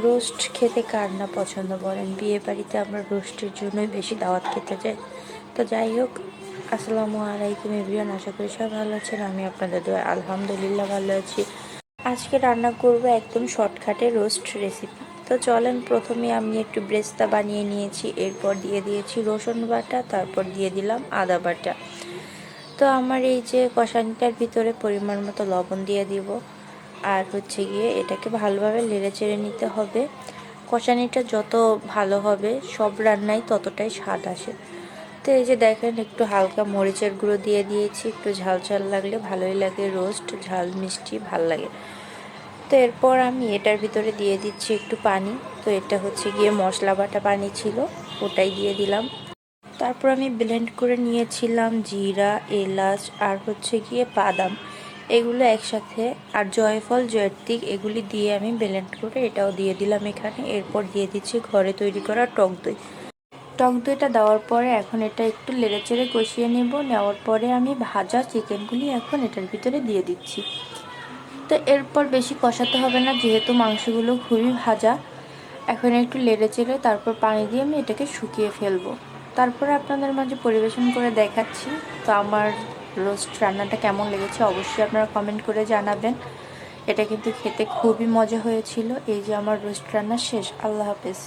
Roast খেতে কার না পছন্দ বলেন? বিয়ে বাড়িতে আমরা রোস্টের জন্যই বেশি দাওয়াত খেতে যাই। তো যাই হোক, আসসালামু আলাইকুম এভরিওয়ান, আশা করি সব ভালো আছেন। আমি আপনাদের দোয়ায় আলহামদুলিল্লাহ ভালো আছি। আজকে রান্না করব একদম শর্টকাটে রোস্ট রেসিপি। তো চলেন, প্রথমে আমি একটু ব্রেস্তা বানিয়ে নিয়েছি, এরপর দিয়ে দিয়েছি রসুন বাটা, তারপর দিয়ে দিলাম আদা বাটা। তো আমার এই যে কষানিটার ভিতরে পরিমাণ মতো লবণ দিয়ে দিব, আর হচ্ছে গিয়ে এটাকে ভালোভাবে নেড়ে চেড়ে নিতে হবে। কষানিটা যত ভালো হবে সব রান্নায় ততটাই স্বাদ আসে। তো এই যে দেখেন, একটু হালকা মরিচের গুঁড়ো দিয়ে দিয়েছি, একটু ঝাল ঝাল লাগলে ভালোই লাগে, রোস্ট ঝাল মিষ্টি ভাল লাগে। তো এরপর আমি এটার ভিতরে দিয়ে দিচ্ছি একটু পানি। তো এটা হচ্ছে গিয়ে মশলা বাটা পানি ছিল, ওটাই দিয়ে দিলাম। তারপর আমি ব্লেন্ড করে নিয়েছিলাম জিরা, এলাচ আর হচ্ছে গিয়ে বাদাম, এগুলো একসাথে, আর জয়ফল জয়ত্রী এগুলি দিয়ে আমি ব্লেন্ড করে এটাও দিয়ে দিলাম এখানে। এরপর দিয়ে দিচ্ছি ঘরে তৈরি করা টক দই। টক দইটা দেওয়ার পরে এখন এটা একটু নেড়েচেড়ে কষিয়ে নেওয়ার পরে আমি ভাজা চিকেনগুলি এখন এটার ভিতরে দিয়ে দিচ্ছি। তো এরপর বেশি কষাতে হবে না, যেহেতু মাংসগুলো খুবই ভাজা। এখন একটু নেড়েচেড়ে তারপর পানি দিয়ে আমি এটাকে শুকিয়ে ফেলবো। তারপরে আপনাদের মাঝে পরিবেশন করে দেখাচ্ছি। তো আমার রোস্ট রান্নাটা কেমন লেগেছে অবশ্যই আপনারা কমেন্ট করে জানাবেন। এটা কিন্তু খেতে খুবই মজা হয়েছিল। এই যে আমার রোস্ট রান্না শেষ। আল্লাহ হাফেজ।